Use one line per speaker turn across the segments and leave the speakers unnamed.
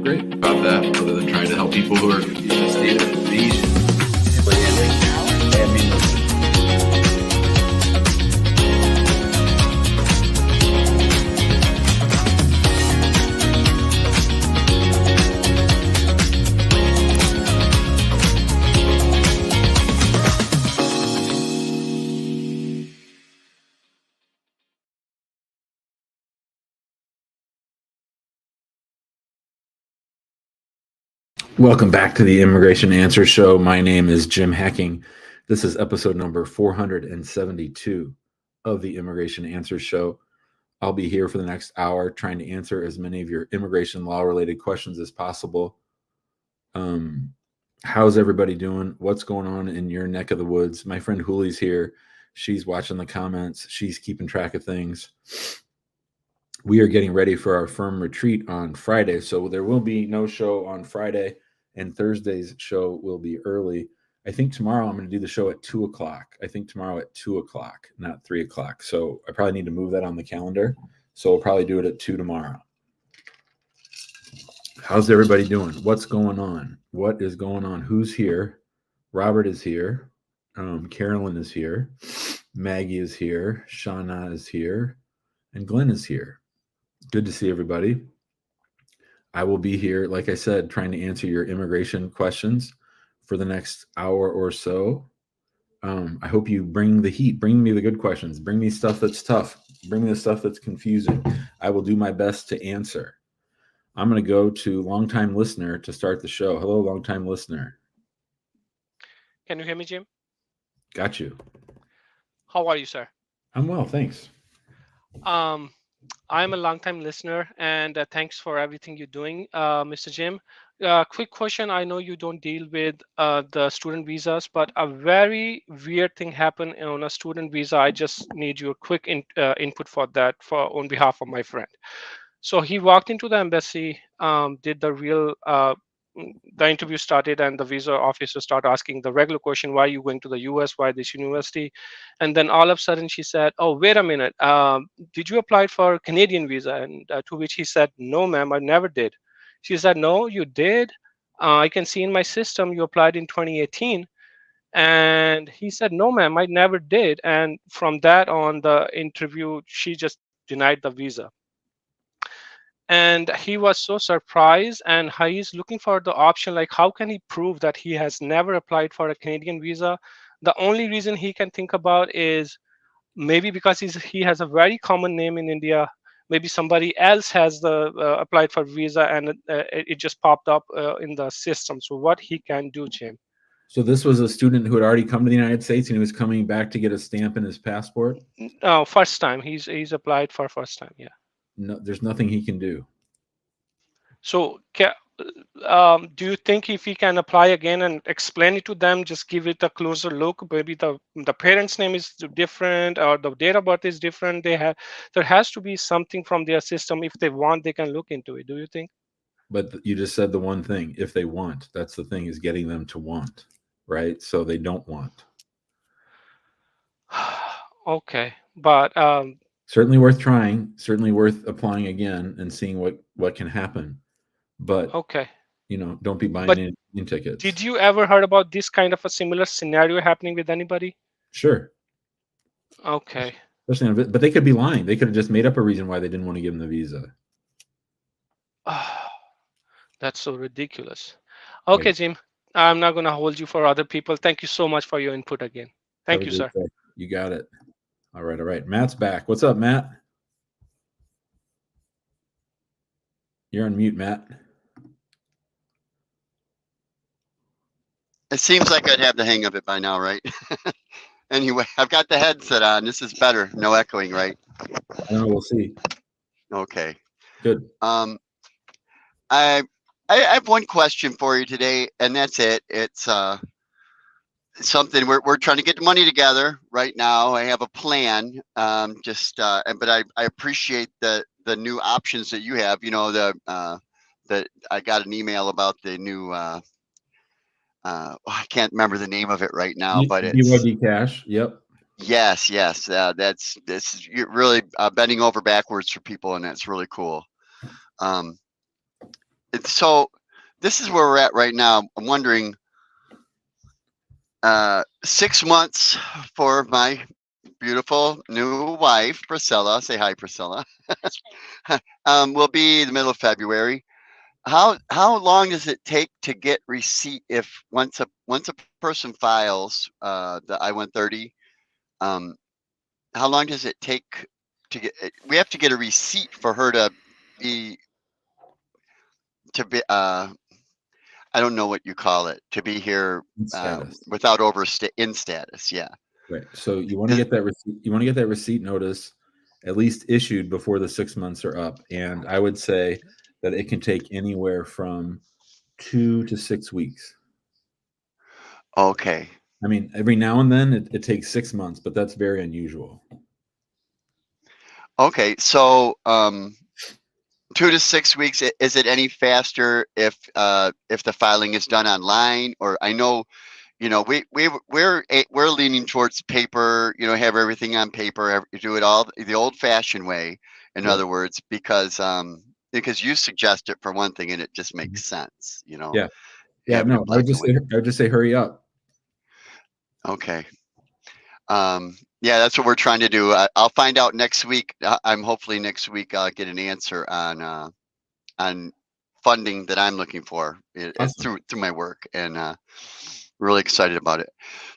great about that, other than trying to help people who are in a state of disease. Welcome back to the Immigration Answer Show. My name is Jim Hacking. This is episode number 472 of the Immigration Answer Show. I'll be here for the next hour trying to answer as many of your immigration law related questions as possible. How's everybody doing? What's going on in your neck of the woods? My friend Hoolie's here. She's watching the comments. She's keeping track of things. We are getting ready for our firm retreat on Friday, so there will be no show on Friday, and Thursday's show will be early. I think tomorrow I'm going to do the show at 2 o'clock. I think tomorrow at 2 o'clock, not 3 o'clock. So I probably need to move that on the calendar. So we'll probably do it at 2 tomorrow. How's everybody doing? What's going on? What is going on? Who's here? Robert is here. Carolyn is here. Maggie is here. Shauna is here. And Glenn is here. Good to see everybody. I will be here, like I said, trying to answer your immigration questions for the next hour or so. I hope you bring the heat. Bring me the good questions. Bring me stuff that's tough. Bring me the stuff that's confusing. I will do my best to answer. I'm going to go to longtime listener to start the show. Hello, longtime listener.
Can you hear me, Jim?
Got you.
How are you, sir?
I'm well, thanks.
I'm a longtime listener, and thanks for everything you're doing, Mr. Jim. Quick question. I know you don't deal with the student visas, but a very weird thing happened on a student visa. I just need your quick input for that on behalf of my friend. So he walked into the embassy, did the interview started, and the visa officer started asking the regular question, why are you going to the US, why this university? And then all of a sudden she said, oh, wait a minute, did you apply for Canadian visa? And to which he said, no, ma'am, I never did. She said, no, you did. I can see in my system you applied in 2018. And he said, no, ma'am, I never did. And from that on, the interview, she just denied the visa. And he was so surprised, and he's looking for the option, like how can he prove that he has never applied for a Canadian visa? The only reason he can think about is maybe because he has a very common name in India. Maybe somebody else has applied for visa, and it just popped up in the system. So what he can do, Jim?
So this was a student who had already come to the United States and he was coming back to get a stamp in his passport?
No, first time. He's applied for first time, yeah.
No, there's nothing he can do.
So do you think if he can apply again and explain it to them, just give it a closer look, maybe the parent's name is different or the date of birth is different, there has to be something from their system. If they want, they can look into it. Do you think?
But you just said the one thing, if they want. That's the thing, is getting them to want, right? So they don't want.
Okay, but
certainly worth trying, certainly worth applying again and seeing what can happen. But
okay,
don't be buying in tickets.
Did you ever heard about this kind of a similar scenario happening with anybody?
Sure.
Okay.
Especially, but they could be lying. They could have just made up a reason why they didn't want to give them the visa.
That's so ridiculous. Okay, yeah. Jim, I'm not going to hold you for other people. Thank you so much for your input again. Thank you, sir.
You got it. All right. Matt's back. What's up, Matt? You're on mute, Matt.
It seems like I'd have the hang of it by now, right? Anyway, I've got the headset on. This is better. No echoing, right?
I don't know. We'll see.
Okay.
Good.
I have one question for you today, and that's it. It's something we're trying to get the money together right now. I have a plan. But I appreciate the new options that you have. That I got an email about the new. I can't remember the name of it right now, but it's
BYD Cash. Yep.
Yes. You're really bending over backwards for people, and that's really cool. so this is where we're at right now. I'm wondering, 6 months for my beautiful new wife, Priscilla. Say hi, Priscilla. Will be the middle of February. How long does it take to get receipt if once a person files the I-130? How long does it take to get? We have to get a receipt for her to be I don't know what you call it, to be here
Status.
without in status. Yeah.
Right. So you want to get that receipt. You want to get that receipt notice at least issued before the 6 months are up. And I would say that it can take anywhere from 2 to 6 weeks.
Okay.
I mean, every now and then it takes 6 months, but that's very unusual.
Okay. So 2 to 6 weeks. Is it any faster if the filing is done online? Or I know, we're leaning towards paper. Have everything on paper. Do it all the old-fashioned way. In other words, because you suggest it for one thing, and it just makes sense.
Yeah.
Yeah.
No, I would just say hurry up.
Okay. Yeah, that's what we're trying to do. I'll find out next week. I'm hopefully next week I'll get an answer on funding that I'm looking for. It's through my work, and really excited about it.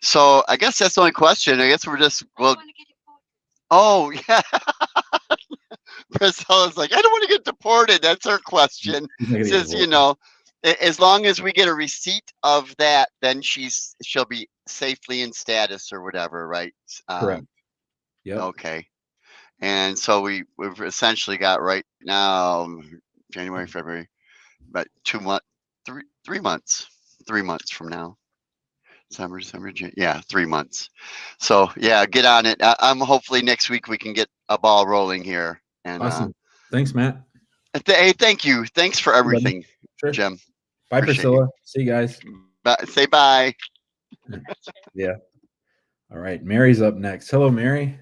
So I guess that's the only question. I guess we're just Oh yeah. Priscilla's like, I don't want to get deported. That's her question. Says, as long as we get a receipt of that, then she'll be safely in status or whatever, right?
Correct. Yeah.
Okay. And so we've essentially got right now January, February, about 2 months, 3 months, 3 months from now. December, January. Yeah, 3 months. So yeah, get on it. I'm hopefully next week we can get a ball rolling here. And
awesome. Thanks, Matt.
Hey, thank you. Thanks for everything,
sure.
Jim.
Bye, Priscilla. See you guys.
Say bye.
Yeah. All right. Mary's up next. Hello, Mary.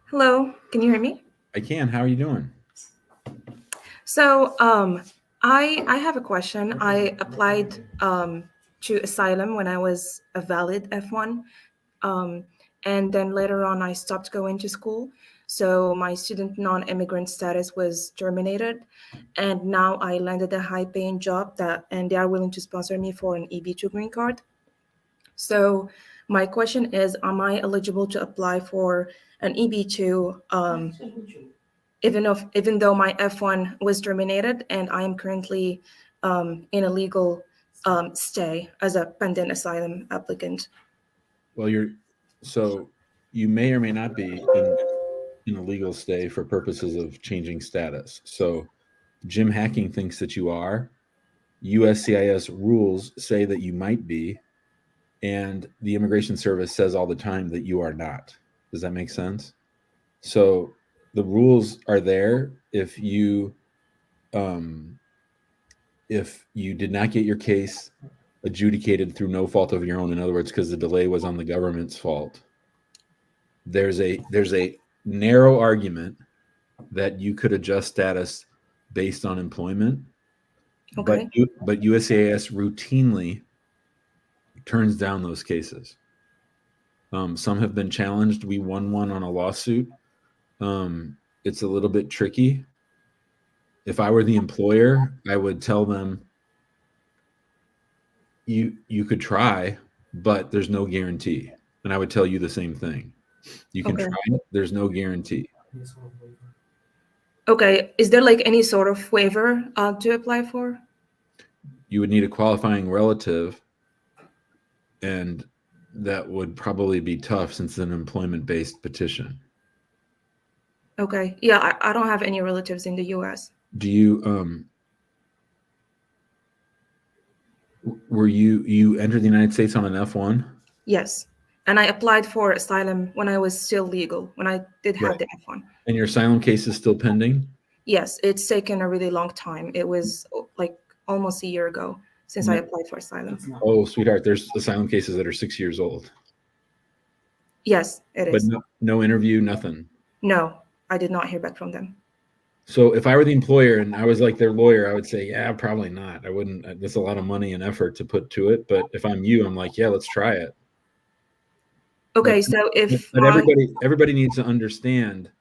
Hello. Can you hear me?
I can. How are you doing?
So, I have a question. I applied to asylum when I was a valid F1, and then later on I stopped going to school. So my student non-immigrant status was terminated, and now I landed a high-paying job and they are willing to sponsor me for an EB2 green card. So my question is, am I eligible to apply for an EB2 even though my F1 was terminated and I am currently in a legal stay as a pending asylum applicant?
Well, you may or may not be in a legal stay for purposes of changing status. So Jim Hacking thinks that you are. USCIS rules say that you might be, and the Immigration Service says all the time that you are not. Does that make sense? So the rules are there. If you did not get your case adjudicated through no fault of your own, in other words, because the delay was on the government's fault, there's a narrow argument that you could adjust status based on employment.
Okay.
But USCIS routinely turns down those cases. Some have been challenged. We won one on a lawsuit. It's a little bit tricky. If I were the employer, I would tell them, you could try, but there's no guarantee. And I would tell you the same thing. You can try it. There's no guarantee.
Okay. Is there like any sort of waiver to apply for?
You would need a qualifying relative, and that would probably be tough since it's an employment-based petition.
Okay. Yeah, I don't have any relatives in the U.S.
Do you were you entered the United States on an F1?
Yes. And I applied for asylum when I was still legal, when I did have the F1.
And your asylum case is still pending?
Yes, it's taken a really long time. It was like almost a year ago since I applied for asylum.
Oh, sweetheart, there's asylum cases that are 6 years old.
Yes, it is.
But no interview, nothing.
No, I did not hear back from them.
So if I were the employer and I was like their lawyer, I would say, yeah, probably not. I wouldn't. There's a lot of money and effort to put to it. But if I'm you, I'm like, yeah, let's try it.
Okay, so if
But
my
everybody needs to understand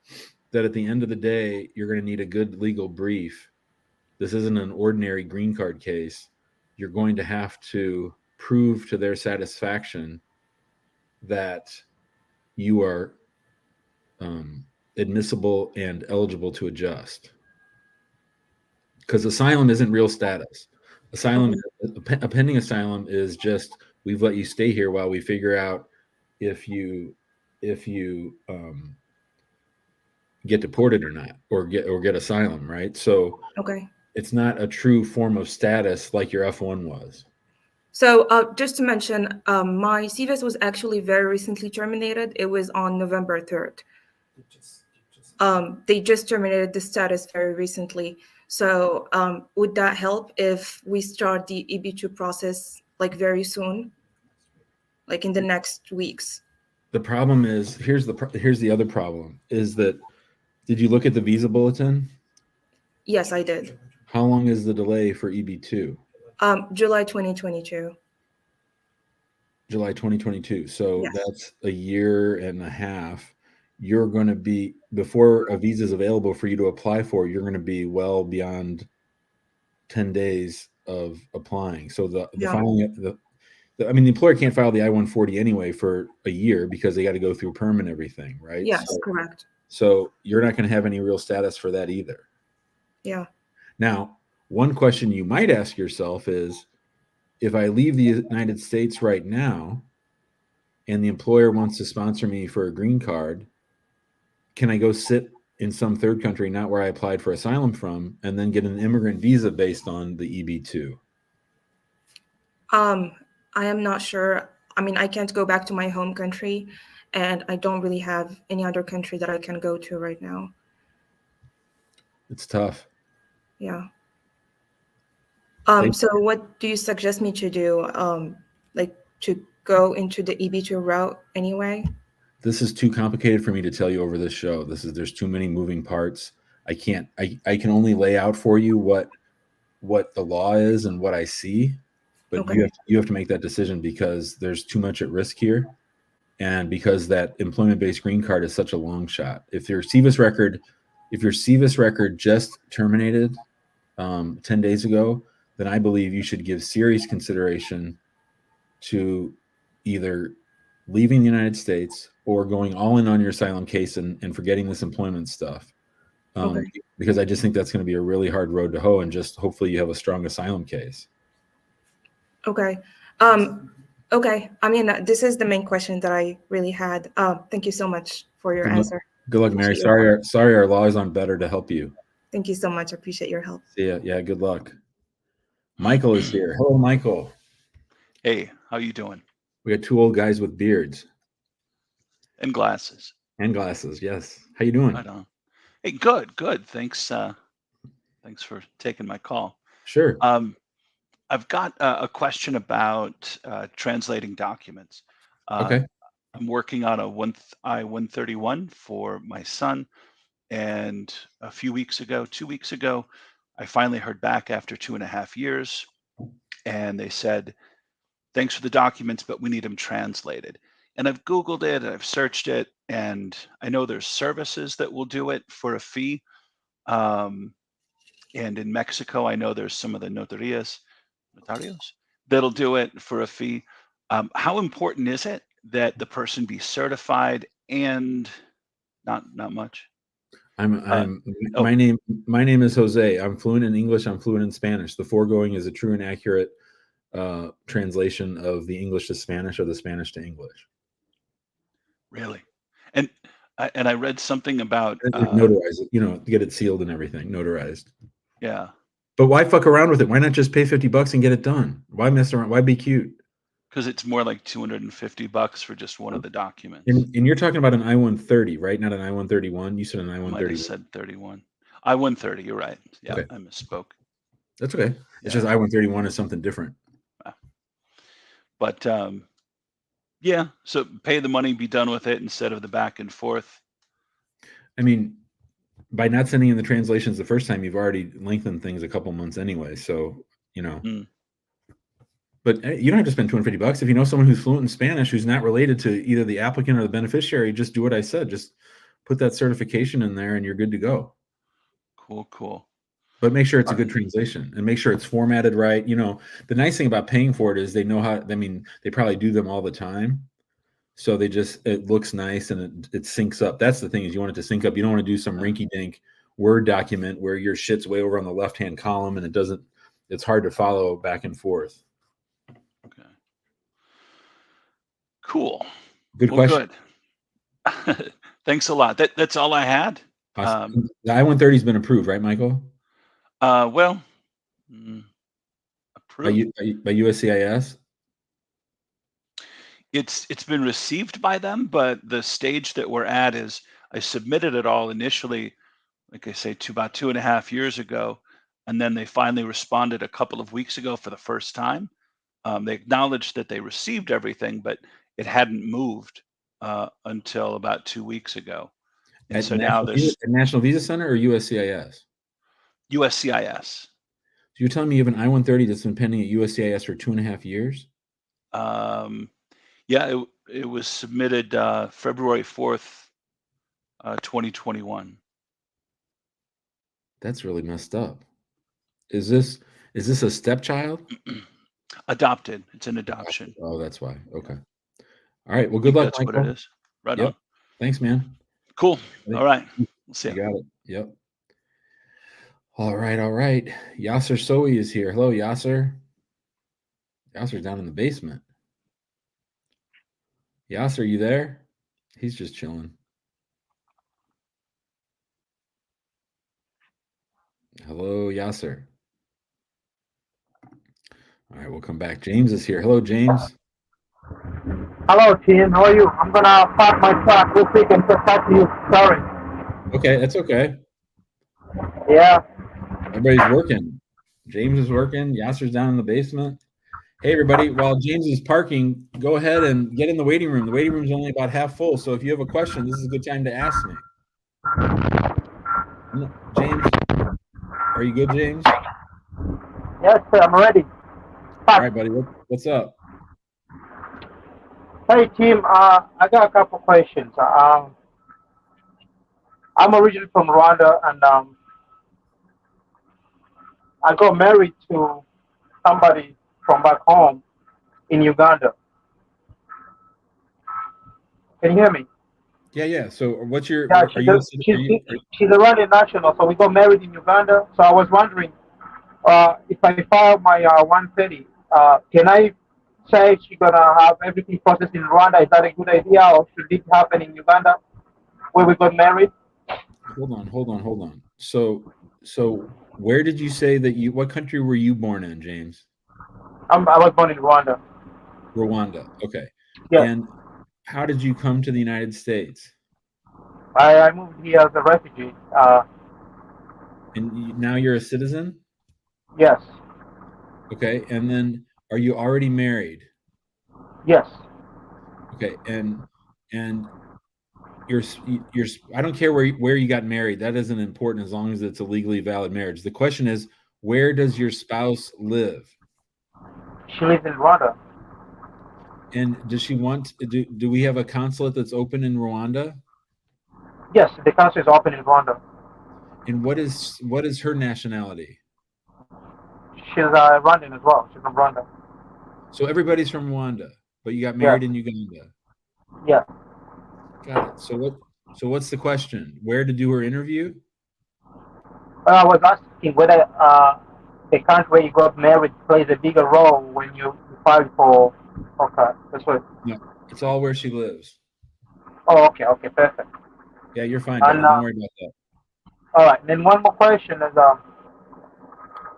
that at the end of the day, you're going to need a good legal brief. This isn't an ordinary green card case. You're going to have to prove to their satisfaction that you are admissible and eligible to adjust. Because asylum isn't real status. Asylum, a pending asylum is just we've let you stay here while we figure out if you get deported or not, or get asylum, right? So
okay.
it's not a true form of status like your F1 was.
So just to mention, my CVS was actually very recently terminated. It was on November 3rd. They just terminated the status very recently. So would that help if we start the EB2 process like very soon, like in the next weeks?
The problem is here's the other problem is that did you look at the visa bulletin?
Yes, I did.
How long is the delay for EB2?
July 2022.
July 2022. So
Yes.
that's a year and a half. You're going to be, before a visa is available for you to apply for, you're going to be well beyond 10 days of applying. So the filing, the employer can't file the I-140 anyway for a year because they got to go through perm and everything, right?
Yes, correct.
So you're not going to have any real status for that either.
Yeah.
Now, one question you might ask yourself is, if I leave the United States right now and the employer wants to sponsor me for a green card, can I go sit in some third country, not where I applied for asylum from, and then get an immigrant visa based on the EB2?
I am not sure. I mean, I can't go back to my home country, and I don't really have any other country that I can go to right now.
It's tough.
Yeah. So what do you suggest me to do? Like to go into the EB2 route anyway?
This is too complicated for me to tell you over this show. There's too many moving parts. I can only lay out for you what the law is and what I see, but
Okay.
you have to make that decision because there's too much at risk here. And because that employment-based green card is such a long shot. If your CVIS record just terminated 10 days ago, then I believe you should give serious consideration to either leaving the United States or going all in on your asylum case and forgetting this employment stuff.
Okay.
Because I just think that's going to be a really hard road to hoe, and just hopefully you have a strong asylum case.
Okay. Okay. I mean, this is the main question that I really had. Thank you so much for your answer.
Good luck, Mary. Sorry, our laws aren't better to help you.
Thank you so much. I appreciate your help.
See ya. Yeah, good luck. Michael is here. Hello, Michael.
Hey, how you doing?
We got two old guys with beards
And glasses.
and glasses. Yes. How you doing?
Right on. Hey, good. Thanks. Thanks for taking my call.
Sure.
I've got a question about translating documents.
Okay.
I'm working on a I-131 for my son, and 2 weeks ago, I finally heard back after 2.5 years, and they said, "Thanks for the documents, but we need them translated." And I've Googled it, I've searched it, and I know there's services that will do it for a fee. And in Mexico, I know there's some of the notarios that'll do it for a fee. How important is it that the person be certified? And not much.
My name is Jose. I'm fluent in English. I'm fluent in Spanish. The foregoing is a true and accurate translation of the English to Spanish or the Spanish to English.
Really? And I read something about
notarize it, get it sealed and everything, notarized.
Yeah.
But why fuck around with it? Why not just pay $50 and get it done? Why mess around? Why be cute?
Because it's more like $250 for just one of the documents.
And you're talking about an I-130, right? Not an I-131. You said an I-130.
Might have said 31. I-130. You're right. Yeah,
okay.
I misspoke.
That's okay. It's just I-131 is something different.
But yeah, so pay the money, be done with it instead of the back and forth.
I mean, by not sending in the translations the first time, you've already lengthened things a couple months anyway. So, you know, but you don't have to spend $250. If you know someone who's fluent in Spanish, who's not related to either the applicant or the beneficiary, just do what I said. Just put that certification in there and you're good to go.
Cool.
But make sure it's a good translation and make sure it's formatted right. You know, the nice thing about paying for it is they know how, I mean, they probably do them all the time. So it looks nice and it syncs up. That's the thing, is you want it to sync up. You don't want to do some rinky dink Word document where your shit's way over on the left-hand column and it's hard to follow back and forth.
Okay. Cool.
Good question.
Good. Thanks a lot. That's all I had.
Awesome. The I-130 has been approved, right, Michael?
Well, approved
by USCIS.
It's been received by them, but the stage that we're at is I submitted it all initially, like I say, to about 2.5 years ago, and then they finally responded a couple of weeks ago for the first time. They acknowledged that they received everything, but it hadn't moved until about 2 weeks ago. And so now there's
National Visa Center or USCIS?
USCIS.
So you're telling me you have an I-130 that's been pending at USCIS for 2.5 years?
Yeah, it was submitted February 4th, 2021.
That's really messed up. Is this a stepchild?
Adopted. It's an adoption.
Oh, that's why. Okay. All right. Well, good luck,
That's
Michael.
what it is. Right on.
Thanks, man.
Cool. All right. We'll see
you. Got it. Yep. All right. Yasser Sohi is here. Hello, Yasser. Yasser's down in the basement. Yasser, you there? He's just chilling. Hello, Yasser. All right, we'll come back. James is here. Hello, James.
Hello, team. How are you? I'm gonna park my truck this week and talk to you. Sorry.
Okay, that's okay.
Yeah.
Everybody's working. James is working. Yasser's down in the basement. Hey, everybody, while James is parking, go ahead and get in the waiting room. The waiting room is only about half full, so if you have a question, this is a good time to ask me. James, are you good, James?
Yes, sir, I'm ready.
All right, buddy, what's up?
Hey, team, I got a couple questions. I'm originally from Rwanda, and I got married to somebody from back home in Uganda. Can you hear me?
Yeah. So what's your?
Yeah, she's a Rwandan national, so we got married in Uganda. So I was wondering, if I file my 130, can I say she's gonna have everything processed in Rwanda? Is that a good idea, or should it happen in Uganda, where we got married?
Hold on. So where did you say that you? What country were you born in, James?
I was born in Rwanda.
Rwanda. Okay.
Yeah.
And how did you come to the United States?
I moved here as a refugee.
And now you're a citizen?
Yes.
Okay. And then are you already married?
Yes.
Okay. And you're I don't care where you got married. That isn't important as long as it's a legally valid marriage. The question is, where does your spouse live?
She lives in Rwanda.
And does she want? Do we have a consulate that's open in Rwanda?
Yes, the consulate is open in Rwanda.
And what is her nationality?
She's Rwandan as well. She's from Rwanda.
So everybody's from Rwanda, but you got married in Uganda.
Yeah.
Got it. So what's the question? Where to do her interview?
I was asking whether the country where you got married plays a bigger role when you file for. Okay, that's right.
No, it's all where she lives.
Oh, okay, perfect.
Yeah, you're fine. Don't worry about that.
All right. Then one more question is,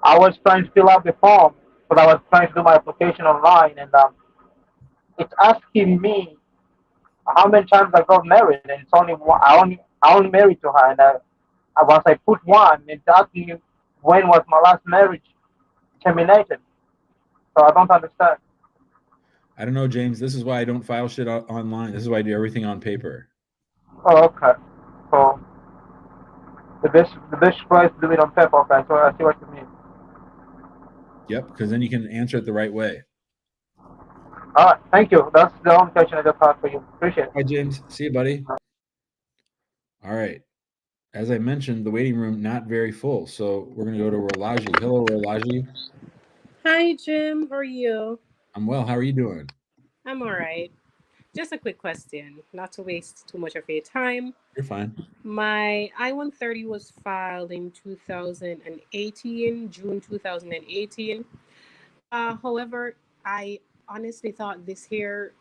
I was trying to fill out the form, but I was trying to do my application online, and it's asking me how many times I got married, and it's only one, I only married to her, and once I put one, it's asking me when was my last marriage terminated. So I don't understand.
I don't know, James. This is why I don't file shit online. This is why I do everything on paper.
Oh, okay. So the best price to do it on PayPal. Okay, so I see what you mean.
Yep, because then you can answer it the right way.
All right, thank you. That's the only question I just had for you. Appreciate it.
Hi, James. See you, buddy. All right. As I mentioned, the waiting room not very full, so we're going to go to Rolaji. Hello, Rolaji.
Hi, Jim. How are you?
I'm well. How are you doing?
I'm all right. Just a quick question, not to waste too much of your time.
You're fine.
My I-130 was filed in 2018, June 2018. However, I honestly thought this year,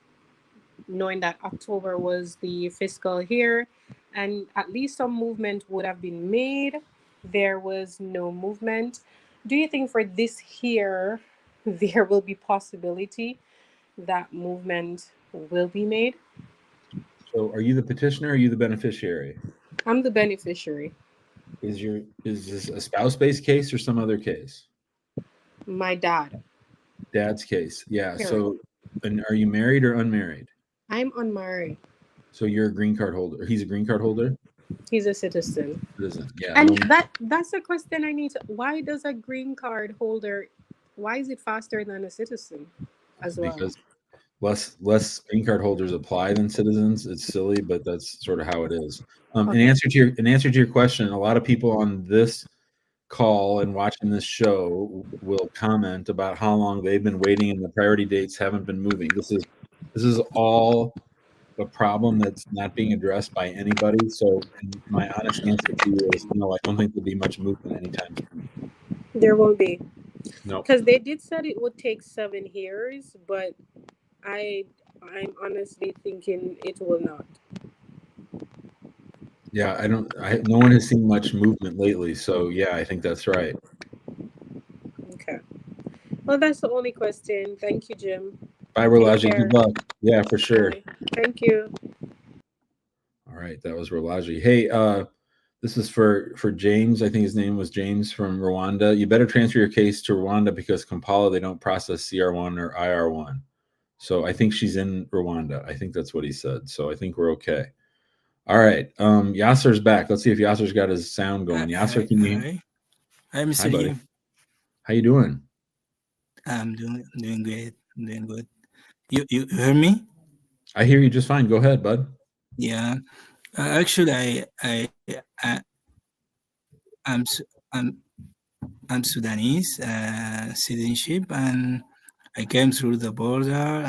knowing that October was the fiscal year, and at least some movement would have been made. There was no movement. Do you think for this year there will be possibility that movement will be made?
So, are you the petitioner or are you the beneficiary?
I'm the beneficiary.
Is this a spouse-based case or some other case?
My dad.
Dad's case. Yeah.
Period.
So, and are you married or unmarried?
I'm unmarried.
So you're a green card holder. He's a green card holder?
He's a citizen.
Citizen. Yeah.
And
no,
that's a question I need to. Why does a green card holder? Why is it faster than a citizen as well?
because less green card holders apply than citizens. It's silly, but that's sort of how it is. In
Okay.
answer to your question, a lot of people on this call and watching this show will comment about how long they've been waiting and the priority dates haven't been moving. This is all a problem that's not being addressed by anybody. So my honest answer to you is no, I don't think there'll be much movement anytime soon.
There won't be,
No.
because they did said it would take 7 years, but I'm honestly thinking it will not.
Yeah, no one has seen much movement lately. So yeah, I think that's right.
Okay. Well, that's the only question. Thank you, Jim.
Bye, Rolaji.
care.
Good luck. Yeah, for sure.
Bye. Thank you.
All right, that was Rolaji. Hey, this is for James. I think his name was James from Rwanda. You better transfer your case to Rwanda because Kampala, they don't process CR1 or IR1. So I think she's in Rwanda. I think that's what he said. So I think we're okay. All right. Yasser's back. Let's see if Yasser's got his sound going. Yasser, can you?
Hi, Mr.
Hi, buddy.
Jim.
How you doing?
I'm doing great. I'm doing good. You hear me?
I hear you just fine. Go ahead, bud.
Yeah. Actually, I'm Sudanese citizenship, and I came through the border.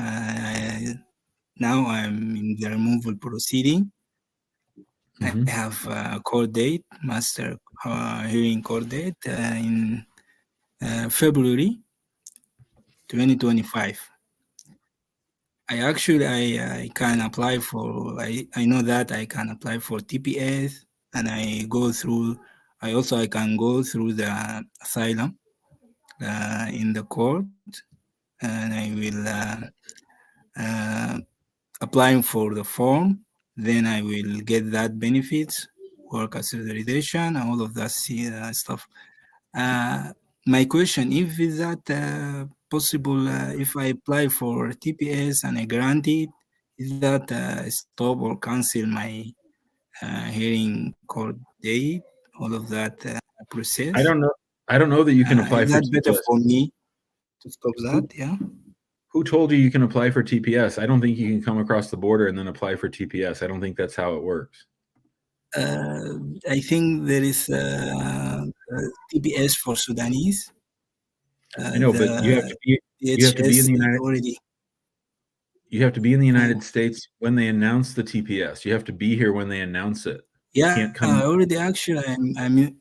Now I'm in the removal proceeding.
Mhm.
I have a court date, master hearing court date in February 2025. I can apply for, I know that I can apply for TPS, and I can go through the asylum in the court, and I will applying for the form. Then I will get that benefits, work authorization, and all of that stuff. My question, if is that possible, if I apply for TPS and I grant it, is that stop or cancel my hearing court date, all of that process?
I don't know that you can apply
is
for
that better
TPS.
for me to stop that? Yeah.
Who told you can apply for TPS? I don't think you can come across the border and then apply for TPS. I don't think that's how it works.
I think there is TPS for Sudanese.
I know, but you have to be in the United
already.
You have to be in the United States when they announce the TPS. You have to be here when they announce it. You
Yeah,
can't come.
already actually I'm in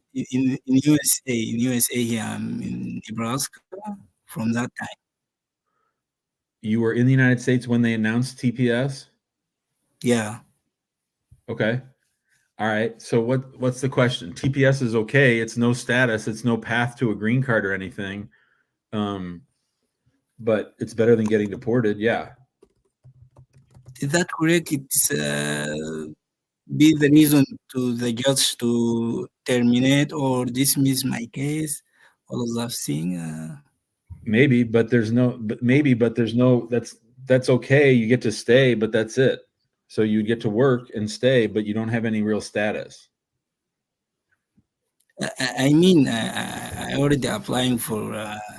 USA. In USA here, I'm in Nebraska from that time.
You were in the United States when they announced TPS?
Yeah.
Okay. All right. So what's the question? TPS is okay. It's no status. It's no path to a green card or anything. But it's better than getting deported. Yeah.
Is that correct? It's be the reason to the judge to terminate or dismiss my case, all of that thing.
Maybe, but there's no. That's okay. You get to stay, but that's it. So you get to work and stay, but you don't have any real status.
I mean, I already applying for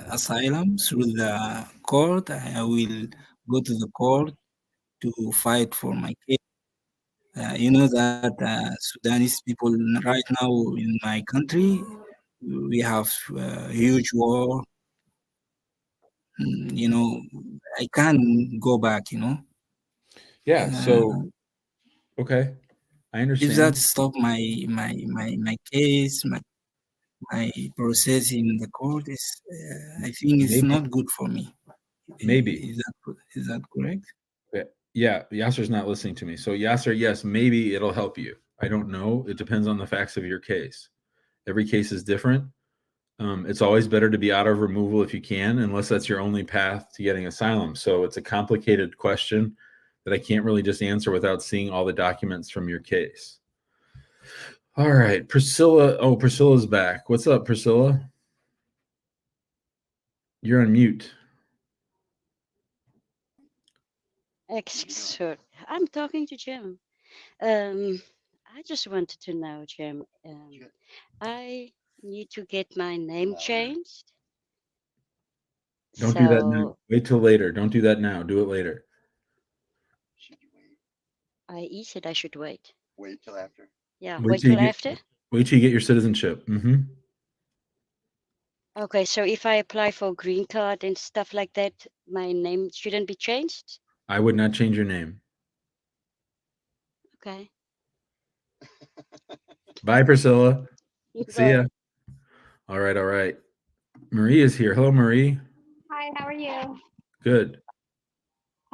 asylum through the court. I will go to the court to fight for my case. You know that Sudanese people right now in my country, we have huge war. You know, I can't go back. You know,
Yeah. So okay, I
if that
understand.
stop my case, my process in the court is, I think it's
Maybe,
not good for me.
maybe.
Is that correct?
Yeah, Yasser's not listening to me. So Yasser, yes, maybe it'll help you. I don't know. It depends on the facts of your case. Every case is different. It's always better to be out of removal if you can, unless that's your only path to getting asylum. So it's a complicated question that I can't really just answer without seeing all the documents from your case. All right, Priscilla. Oh, Priscilla's back. What's up, Priscilla? You're on mute.
Sure. I'm talking to Jim. I just wanted to know, Jim. I need to get my name changed.
Don't do that now.
So
Wait till later. Don't do that now. Do it later.
he said I should wait.
Wait till after.
Yeah,
Wait
wait
till you
till
get,
after.
wait till you get your citizenship.
Okay, so if I apply for green card and stuff like that, my name shouldn't be changed.
I would not change your name.
Okay.
Bye, Priscilla. See ya.
Bye.
All right, all right. Marie is here. Hello, Marie.
Hi, how are you?
Good.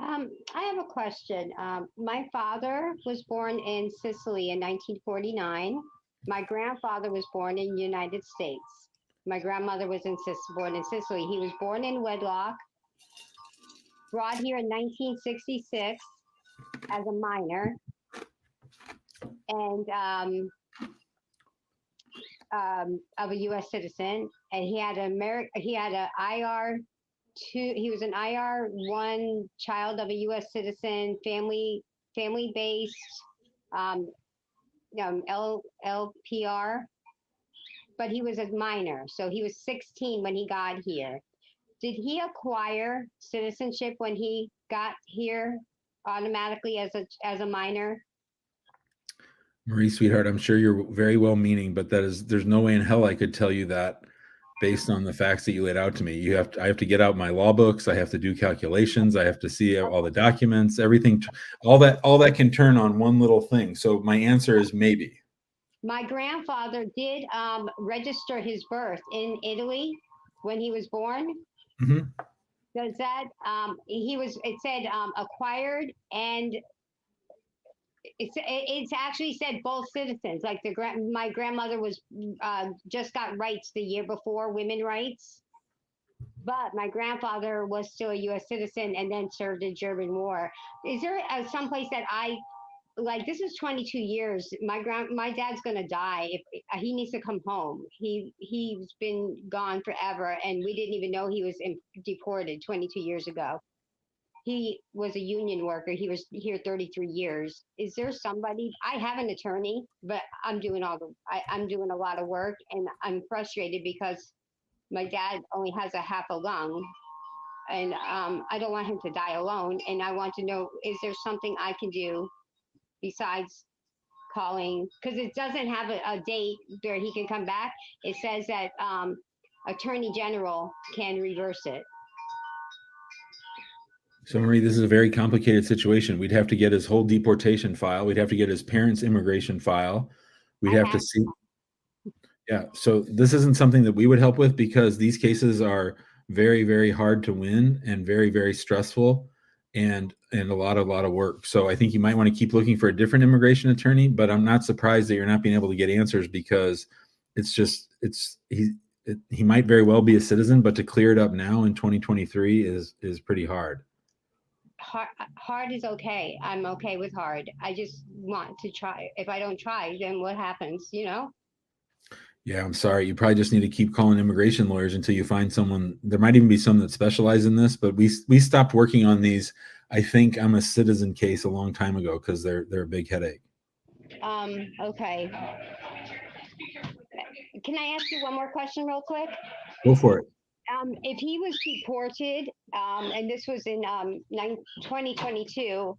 I have a question. My father was born in Sicily in 1949. My grandfather was born in the United States. My grandmother was born in Sicily. He was born in wedlock, brought here in 1966 as a minor, and of a U.S. citizen. And he had a IR2. He was an IR1 child of a U.S. citizen, family based, LPR. But he was a minor, so he was 16 when he got here. Did he acquire citizenship when he got here automatically as a minor?
Marie, sweetheart, I'm sure you're very well meaning, but there's no way in hell I could tell you that based on the facts that you laid out to me. I have to get out my law books. I have to do calculations. I have to see all the documents, everything, all that can turn on one little thing. So my answer is maybe.
My grandfather did register his birth in Italy when he was born.
Mm-hmm.
Does that it said acquired, and it's actually said both citizens. Like my grandmother was just got rights the year before, women rights, but my grandfather was still a U.S. citizen and then served in German war. Is there someplace that this is 22 years. My dad's gonna die if he needs to come home. He's been gone forever, and we didn't even know he was deported 22 years ago. He was a union worker. He was here 33 years. Is there somebody? I have an attorney, but I'm doing I'm doing a lot of work, and I'm frustrated because my dad only has a half a lung, and I don't want him to die alone. And I want to know, is there something I can do besides calling? Because it doesn't have a date where he can come back. It says that Attorney General can reverse it.
So, Marie, this is a very complicated situation. We'd have to get his whole deportation file. We'd have to get his parents' immigration file. We'd have to see. Yeah. So this isn't something that we would help with because these cases are very, very hard to win and very, very stressful and a lot of work. So I think you might want to keep looking for a different immigration attorney, but I'm not surprised that you're not being able to get answers because he might very well be a citizen, but to clear it up now in 2023 is pretty hard.
Hard is okay. I'm okay with hard. I just want to try. If I don't try, then what happens,
Yeah, I'm sorry. You probably just need to keep calling immigration lawyers until you find someone. There might even be some that specialize in this, but we stopped working on these. I think I'm a citizen case a long time ago because they're a big headache.
Okay. can I ask you one more question real quick?
Go for it.
If he was deported, and this was in 2022,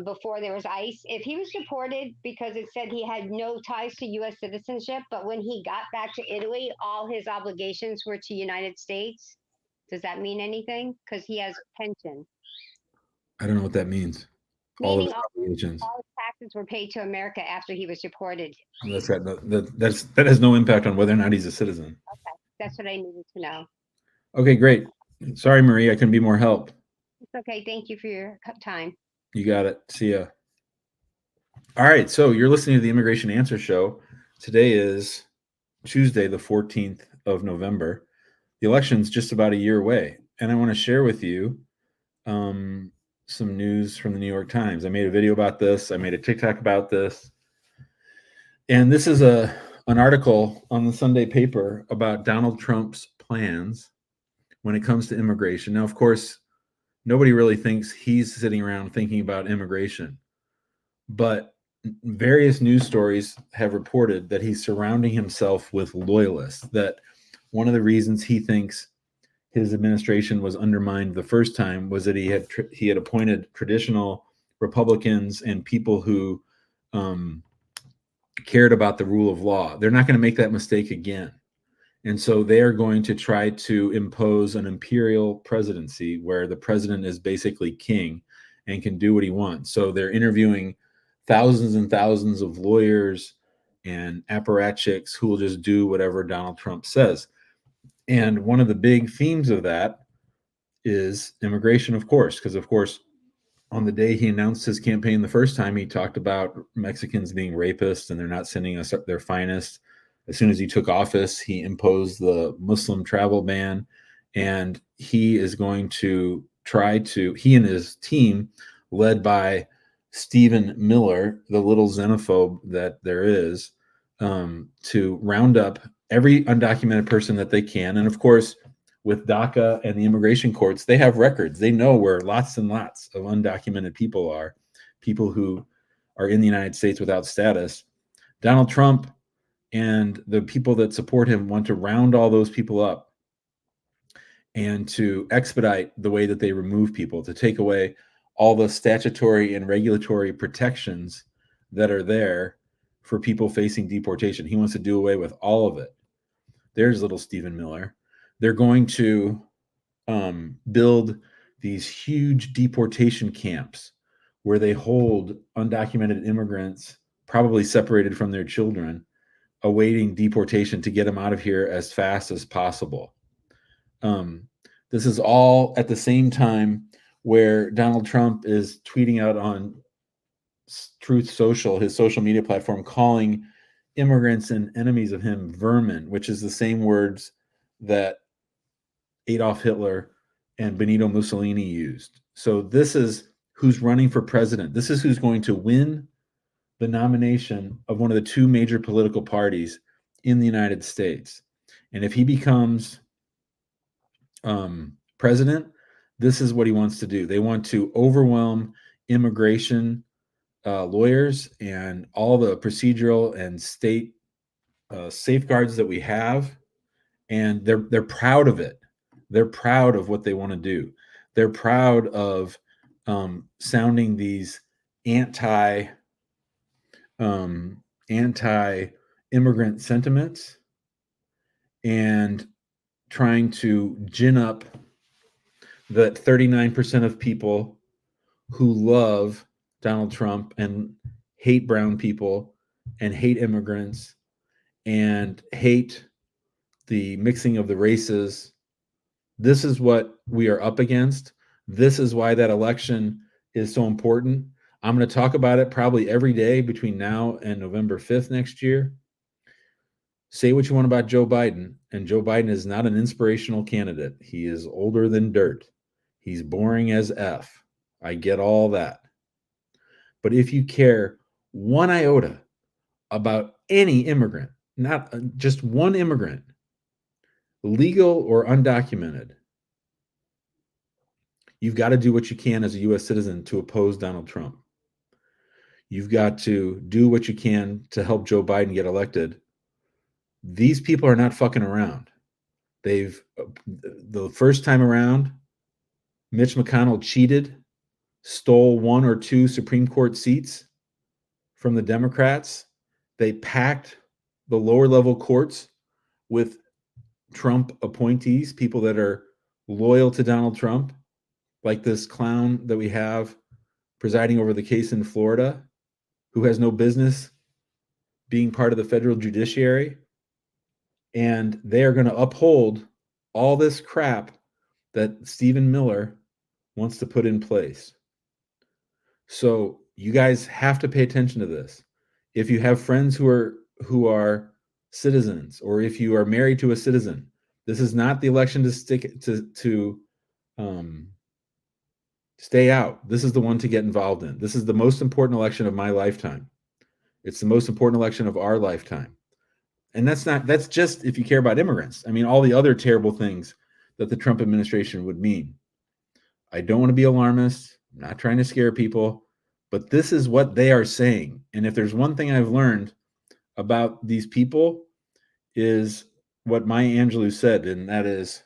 before there was ICE, if he was deported because it said he had no ties to U.S. citizenship, but when he got back to Italy, all his obligations were to United States, does that mean anything? Because he has pension.
I don't know what that means. All of
Meaning
his obligations.
all his taxes were paid to America after he was deported.
That has no impact on whether or not he's a citizen.
Okay, that's what I needed to know.
Okay, great. Sorry, Marie, I couldn't be more help.
It's okay. Thank you for your time.
You got it. See ya. All right, so you're listening to the Immigration Answer Show. Today is Tuesday, the 14th of November. The election's just about a year away, and I want to share with you some news from the New York Times. I made a video about this. I made a TikTok about this. And this is an article on the Sunday paper about Donald Trump's plans when it comes to immigration. Now, of course, nobody really thinks he's sitting around thinking about immigration, but various news stories have reported that he's surrounding himself with loyalists, that one of the reasons he thinks his administration was undermined the first time was that he had appointed traditional Republicans and people who cared about the rule of law. They're not going to make that mistake again. And so they are going to try to impose an imperial presidency where the president is basically king and can do what he wants. So they're interviewing thousands and thousands of lawyers and apparatchiks who will just do whatever Donald Trump says. And one of the big themes of that is immigration, of course, because, of course, on the day he announced his campaign the first time, he talked about Mexicans being rapists and they're not sending us their finest. As soon as he took office, he imposed the Muslim travel ban, and he is going to he and his team, led by Stephen Miller, the little xenophobe that there is, to round up every undocumented person that they can. And of course, with DACA and the immigration courts, they have records. They know where lots and lots of undocumented people are, people who are in the United States without status. Donald Trump and the people that support him want to round all those people up and to expedite the way that they remove people, to take away all the statutory and regulatory protections that are there for people facing deportation. He wants to do away with all of it. There's little Stephen Miller. They're going to build these huge deportation camps where they hold undocumented immigrants, probably separated from their children, awaiting deportation to get them out of here as fast as possible. This is all at the same time where Donald Trump is tweeting out on Truth Social, his social media platform, calling immigrants and enemies of him vermin, which is the same words that Adolf Hitler and Benito Mussolini used. So this is who's running for president. This is who's going to win the nomination of one of the two major political parties in the United States. And if he becomes president, this is what he wants to do. They want to overwhelm immigration lawyers and all the procedural and state safeguards that we have, and they're proud of it. They're proud of what they want to do. They're proud of sounding these anti-immigrant sentiments and trying to gin up the 39% of people who love Donald Trump and hate brown people and hate immigrants and hate the mixing of the races. This is what we are up against. This is why that election is so important. I'm going to talk about it probably every day between now and November 5th next year. Say what you want about Joe Biden, and Joe Biden is not an inspirational candidate. He is older than dirt. He's boring as F. I get all that. But if you care one iota about any immigrant, not just one immigrant, legal or undocumented, you've got to do what you can as a U.S. citizen to oppose Donald Trump. You've got to do what you can to help Joe Biden get elected These people are not fucking around. The first time around, Mitch McConnell cheated, stole 1 or 2 Supreme Court seats from the Democrats. They packed the lower level courts with Trump appointees, people that are loyal to Donald Trump, like this clown that we have presiding over the case in Florida, who has no business being part of the federal judiciary. And they are going to uphold all this crap that Stephen Miller wants to put in place. So you guys have to pay attention to this. If you have friends who are citizens, or if you are married to a citizen, this is not the election to stay out. This is the one to get involved in. This is the most important election of my lifetime. It's the most important election of our lifetime. And that's just if you care about immigrants. I mean, all the other terrible things that the Trump administration would mean. I don't want to be alarmist. I'm not trying to scare people, but this is what they are saying. And if there's one thing I've learned about these people, is what Maya Angelou said, and that is,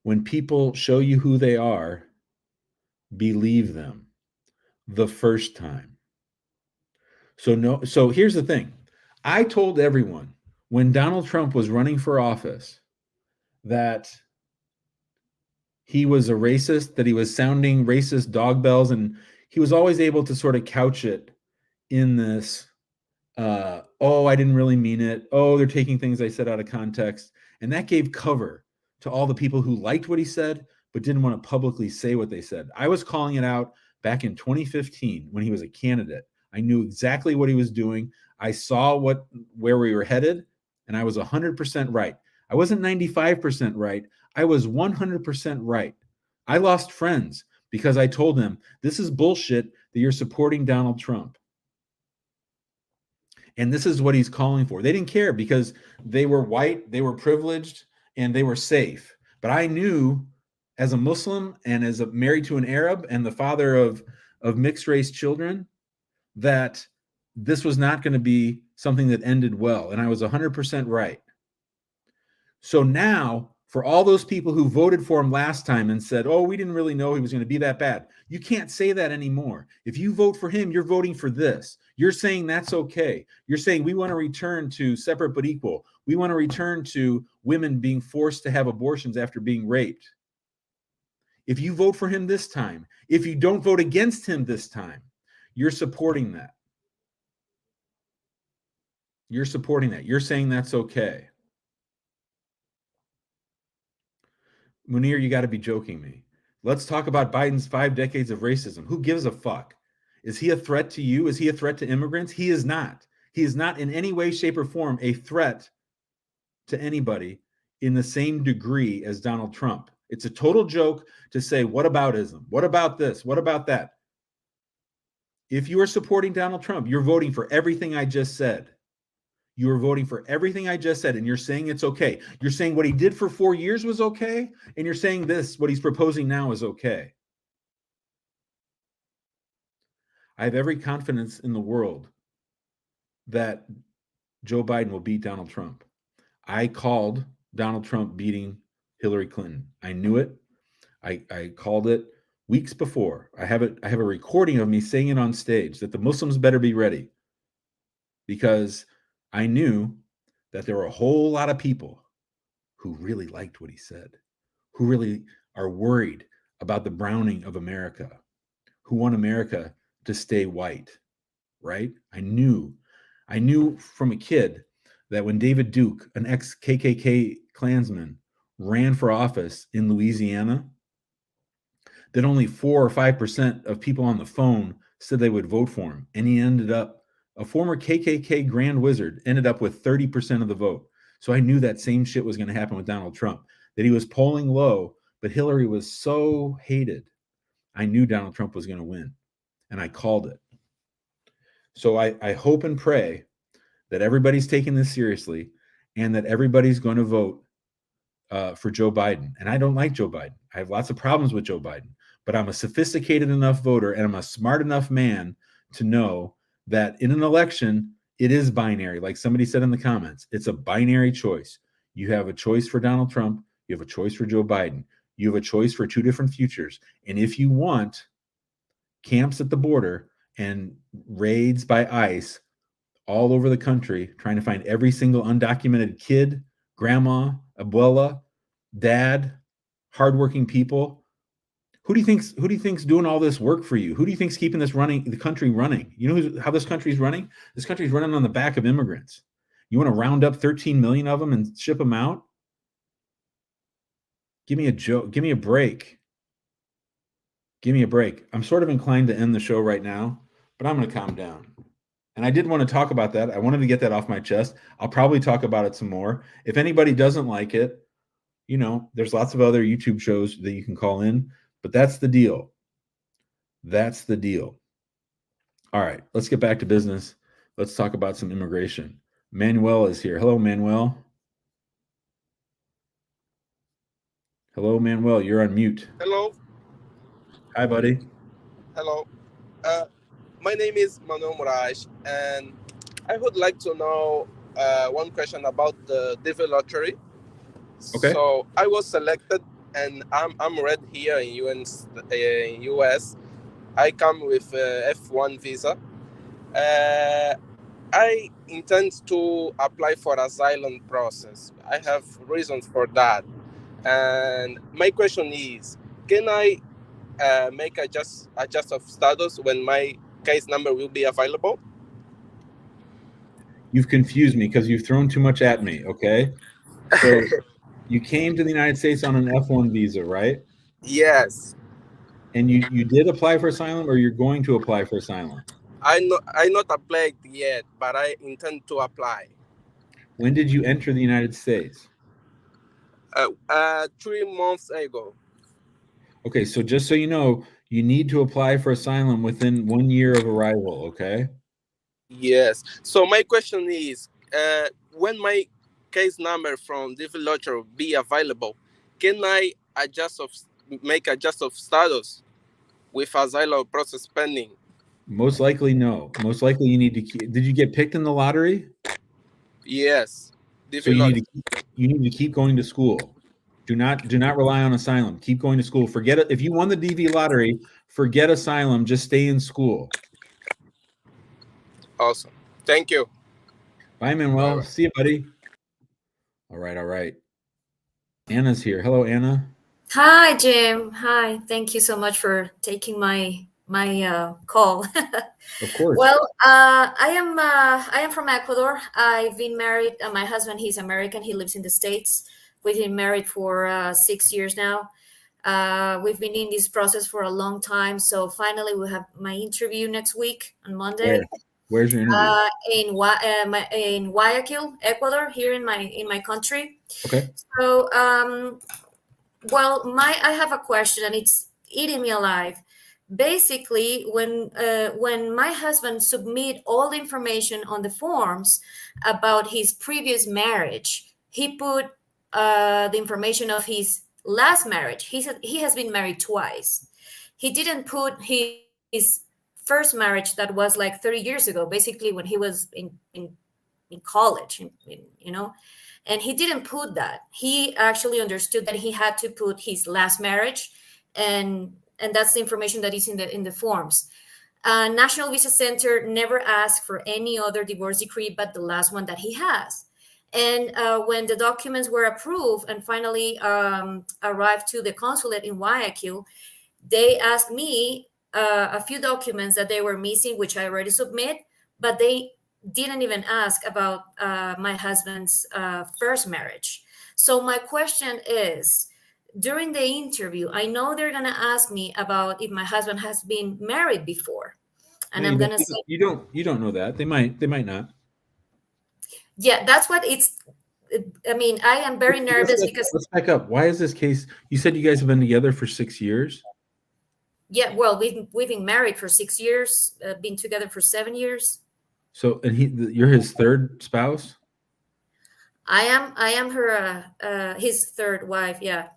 when people show you who they are, believe them the first time. So here's the thing. I told everyone when Donald Trump was running for office that he was a racist, that he was sounding racist dog bells, and he was always able to sort of couch it in this, oh, I didn't really mean it. Oh, they're taking things I said out of context. And that gave cover to all the people who liked what he said, but didn't want to publicly say what they said. I was calling it out back in 2015 when he was a candidate. I knew exactly what he was doing. I saw where we were headed, and I was 100% right. I wasn't 95% right. I was 100% right. I lost friends because I told them, this is bullshit that you're supporting Donald Trump. And this is what he's calling for. They didn't care because they were white, they were privileged, and they were safe. But I knew, as a Muslim and as married to an Arab and the father of mixed race children, that this was not going to be something that ended well. And I was 100% right. So now, for all those people who voted for him last time and said, oh, we didn't really know he was going to be that bad, you can't say that anymore. If you vote for him, you're voting for this. You're saying that's okay. You're saying we want to return to separate but equal. We want to return to women being forced to have abortions after being raped. If you vote for him this time, if you don't vote against him this time, you're supporting that. You're supporting that. You're saying that's okay. Munir, you got to be joking me. Let's talk about Biden's 5 decades of racism. Who gives a fuck? Is he a threat to you? Is he a threat to immigrants? He is not. He is not in any way, shape, or form a threat to anybody in the same degree as Donald Trump. It's a total joke to say, what aboutism? What about this? What about that? If you are supporting Donald Trump, you're voting for everything I just said. You are voting for everything I just said, and you're saying it's okay. You're saying what he did for 4 years was okay, and you're saying what he's proposing now is okay. I have every confidence in the world that Joe Biden will beat Donald Trump. I called Donald Trump beating Hillary Clinton. I knew it. I called it weeks before. I have a recording of me saying it on stage that the Muslims better be ready, because I knew that there were a whole lot of people who really liked what he said, who really are worried about the browning of America, who want America to stay white, right? I knew from a kid that when David Duke, an ex-KKK Klansman, ran for office in Louisiana, that only 4 or 5% of people on the phone said they would vote for him. And he ended up, a former KKK Grand Wizard, ended up with 30% of the vote. So I knew that same shit was going to happen with Donald Trump, that he was polling low, but Hillary was so hated. I knew Donald Trump was going to win, and I called it. So I hope and pray that everybody's taking this seriously and that everybody's going to vote for Joe Biden. And I don't like Joe Biden. I have lots of problems with Joe Biden, but I'm a sophisticated enough voter and I'm a smart enough man to know that in an election, It is binary. Like somebody said in the comments, it's a binary choice. You have a choice for Donald Trump. You have a choice for Joe Biden. You have a choice for two different futures. And if you want camps at the border and raids by ICE all over the country, trying to find every single undocumented kid, grandma, abuela, dad, hardworking people, who do you think's doing all this work for you? Who do you think's keeping this the country running? You know how this country's running? This country's running on the back of immigrants. You want to round up 13 million of them and ship them out? Give me a joke. Give me a break. Give me a break. I'm sort of inclined to end the show right now, but I'm going to calm down. And I did want to talk about that. I wanted to get that off my chest. I'll probably talk about it some more. If anybody doesn't like it, you know, there's lots of other YouTube shows that you can call in, but that's the deal. That's the deal. All right, let's get back to business. Let's talk about some immigration. Manuel is here. Hello, Manuel. Hello, Manuel. You're on mute.
Hello.
Hi, buddy.
Hello. My name is Manuel Moraes, and I would like to know one question about the DV lottery.
Okay.
So I was selected, and I'm ready here in US. I come with F1 visa. I intend to apply for asylum process. I have reasons for that. And my question is, can I make adjust of status when my case number will be available?
You've confused me because you've thrown too much at me, okay? So you came to the United States on an F1 visa, right?
Yes.
And you did apply for asylum, or you're going to apply for asylum?
I not applied yet, but I intend to apply.
When did you enter the United States?
3 months ago.
Okay, so just so you know, you need to apply for asylum within 1 year of arrival, okay?
Yes. So my question is, when my case number from DV lottery will be available, can I make adjust of status with asylum process pending?
Most likely, no. Most likely, you need to. Did you get picked in the lottery?
Yes.
So you need to keep going to school. Do not rely on asylum. Keep going to school. Forget it. If you won the DV lottery, forget asylum. Just stay in school.
Awesome. Thank you.
Bye, Manuel.
Bye-bye.
See you, buddy. All right, all right. Anna's here. Hello, Anna.
Hi, Jim. Hi. Thank you so much for taking my call.
Of course.
Well, I am from Ecuador. I've been married. My husband, he's American. He lives in the States. We've been married for 6 years now. We've been in this process for a long time. So finally, we have my interview next week on Monday.
Where's your interview?
In Guayaquil, Ecuador, here in my country.
Okay.
So, well, I have a question, and it's eating me alive. Basically, when my husband submit all the information on the forms about his previous marriage, he put the information of his last marriage. He has been married twice. He didn't put his first marriage that was like 30 years ago, basically when he was in college, you know. And he didn't put that. He actually understood that he had to put his last marriage, and that's the information that is in the forms. National Visa Center never asked for any other divorce decree but the last one that he has. And when the documents were approved and finally arrived to the consulate in Guayaquil, they asked me a few documents that they were missing, which I already submit, but they didn't even ask about my husband's first marriage. So my question is, during the interview, I know they're going to ask me about if my husband has been married before. And I'm going to say,
you don't know that. They might not.
Yeah, that's what it's. I mean, I am very nervous because.
Let's back up. Why is this case? You said you guys have been together for 6 years.
Yeah, well, we've been married for 6 years, been together for 7 years.
So, and you're his third spouse?
I am her his third wife. Yeah.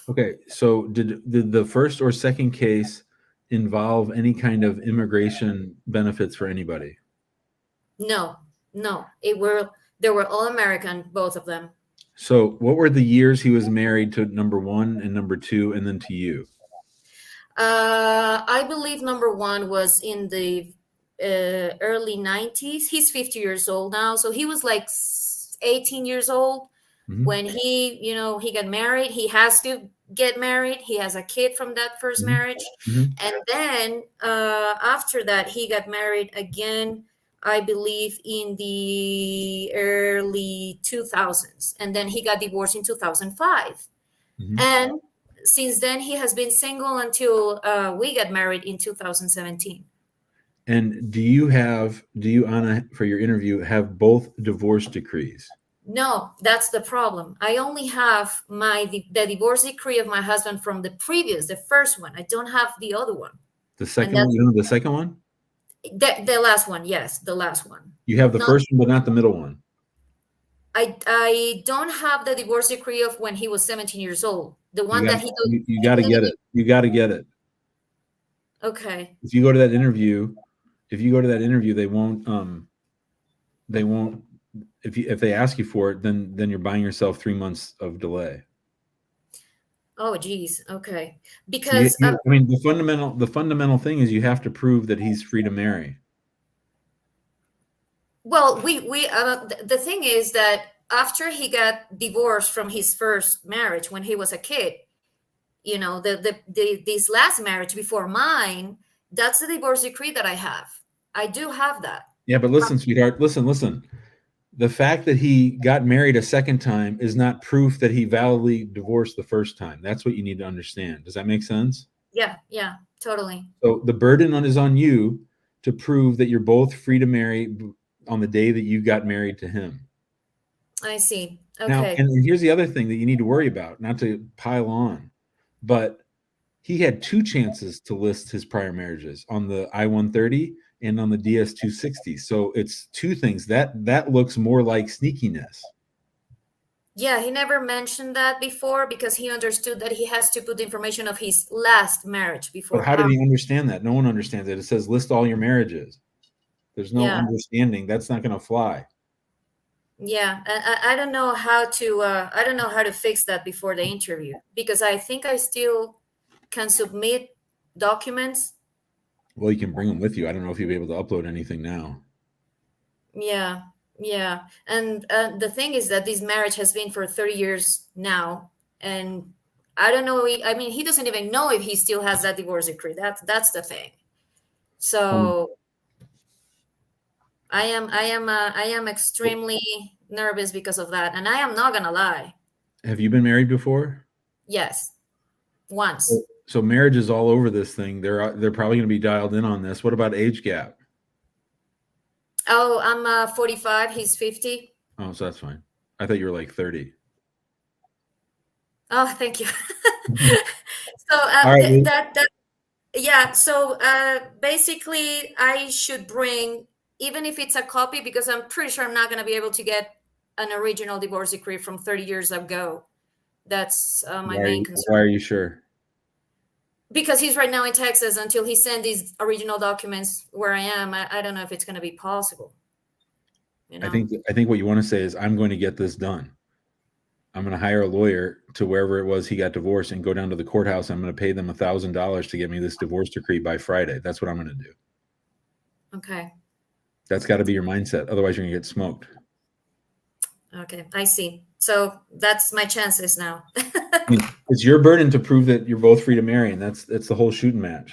Okay, so did the first or second case involve any kind of immigration benefits for anybody?
No, No, they were all American, both of them.
So what were the years he was married to number 1 and number 2 and then to you?
I believe number 1 was in the early 90s. He's 50 years old now, so he was like 18 years old when he, he got married. He has to get married. He has a kid from that first marriage, and then after that, he got married again, I believe, in the early 2000s, and then he got divorced in 2005, and since then he has been single until we got married in 2017.
And do you, Anna, for your interview, have both divorce decrees?
No, that's the problem. I only have the divorce decree of my husband from the first one. I don't have the other one.
The second one? You know the second one?
The last one, yes, the last one.
You have the first one, but not the middle one.
I don't have the divorce decree of when he was 17 years old. The one that he does.
You got to get it. You got to get it.
Okay.
If you go to that interview, they won't. If they ask you for it, then you're buying yourself 3 months of delay.
Oh, geez. Okay. Because
I mean, the fundamental thing is you have to prove that he's free to marry.
Well, the thing is that after he got divorced from his first marriage when he was a kid, this last marriage before mine, that's the divorce decree that I have. I do have that.
Yeah, but listen, sweetheart, listen. The fact that he got married a second time is not proof that he validly divorced the first time. That's what you need to understand. Does that make sense?
Yeah, totally.
So the burden is on you to prove that you're both free to marry on the day that you got married to him.
I see. Okay.
Now, and here's the other thing that you need to worry about, not to pile on, but he had 2 chances to list his prior marriages on the I-130 and on the DS-260. So it's 2 things. That looks more like sneakiness.
Yeah, he never mentioned that before because he understood that he has to put the information of his last marriage before.
But how did he understand that? No one understands it. It says list all your marriages. There's no understanding. That's not going to fly.
Yeah, I don't know how to fix that before the interview because I think I still can submit documents.
Well, you can bring them with you. I don't know if you'll be able to upload anything now.
Yeah. And the thing is that this marriage has been for 30 years now. And I don't know. He doesn't even know if he still has that divorce decree. That's the thing. So I am extremely nervous because of that. And I am not going to lie.
Have you been married before?
Yes. Once.
So marriage is all over this thing. They're probably going to be dialed in on this. What about age gap?
Oh, I'm 45. He's 50.
Oh, so that's fine. I thought you were like 30.
Oh, thank you. So So basically, I should bring, even if it's a copy, because I'm pretty sure I'm not going to be able to get an original divorce decree from 30 years ago. That's my main concern.
Why are you sure?
Because he's right now in Texas until he sends these original documents where I am. I don't know if it's going to be possible.
I think what you want to say is, I'm going to get this done. I'm going to hire a lawyer to wherever it was he got divorced and go down to the courthouse. I'm going to pay them $1,000 to get me this divorce decree by Friday. That's what I'm going to do.
Okay.
That's got to be your mindset. Otherwise, you're going to get smoked.
Okay, I see. So that's my chances now.
It's your burden to prove that you're both free to marry, and that's the whole shooting match.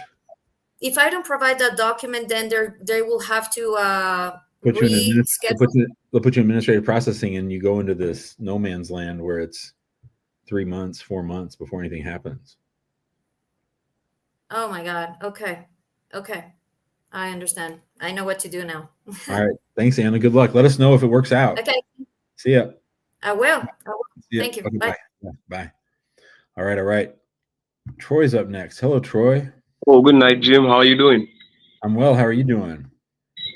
If I don't provide that document, then they will have to
they'll put you in administrative processing, and you go into this no man's land where it's 3 months, 4 months before anything happens.
Oh my God. Okay. I understand. I know what to do now.
All right. Thanks, Anna. Good luck. Let us know if it works out.
Okay.
See ya.
I will.
Thank
you.
Okay,
bye.
Bye. All right. Troy's up next. Hello, Troy.
Oh, good night, Jim. How are you doing?
I'm well. How are you doing?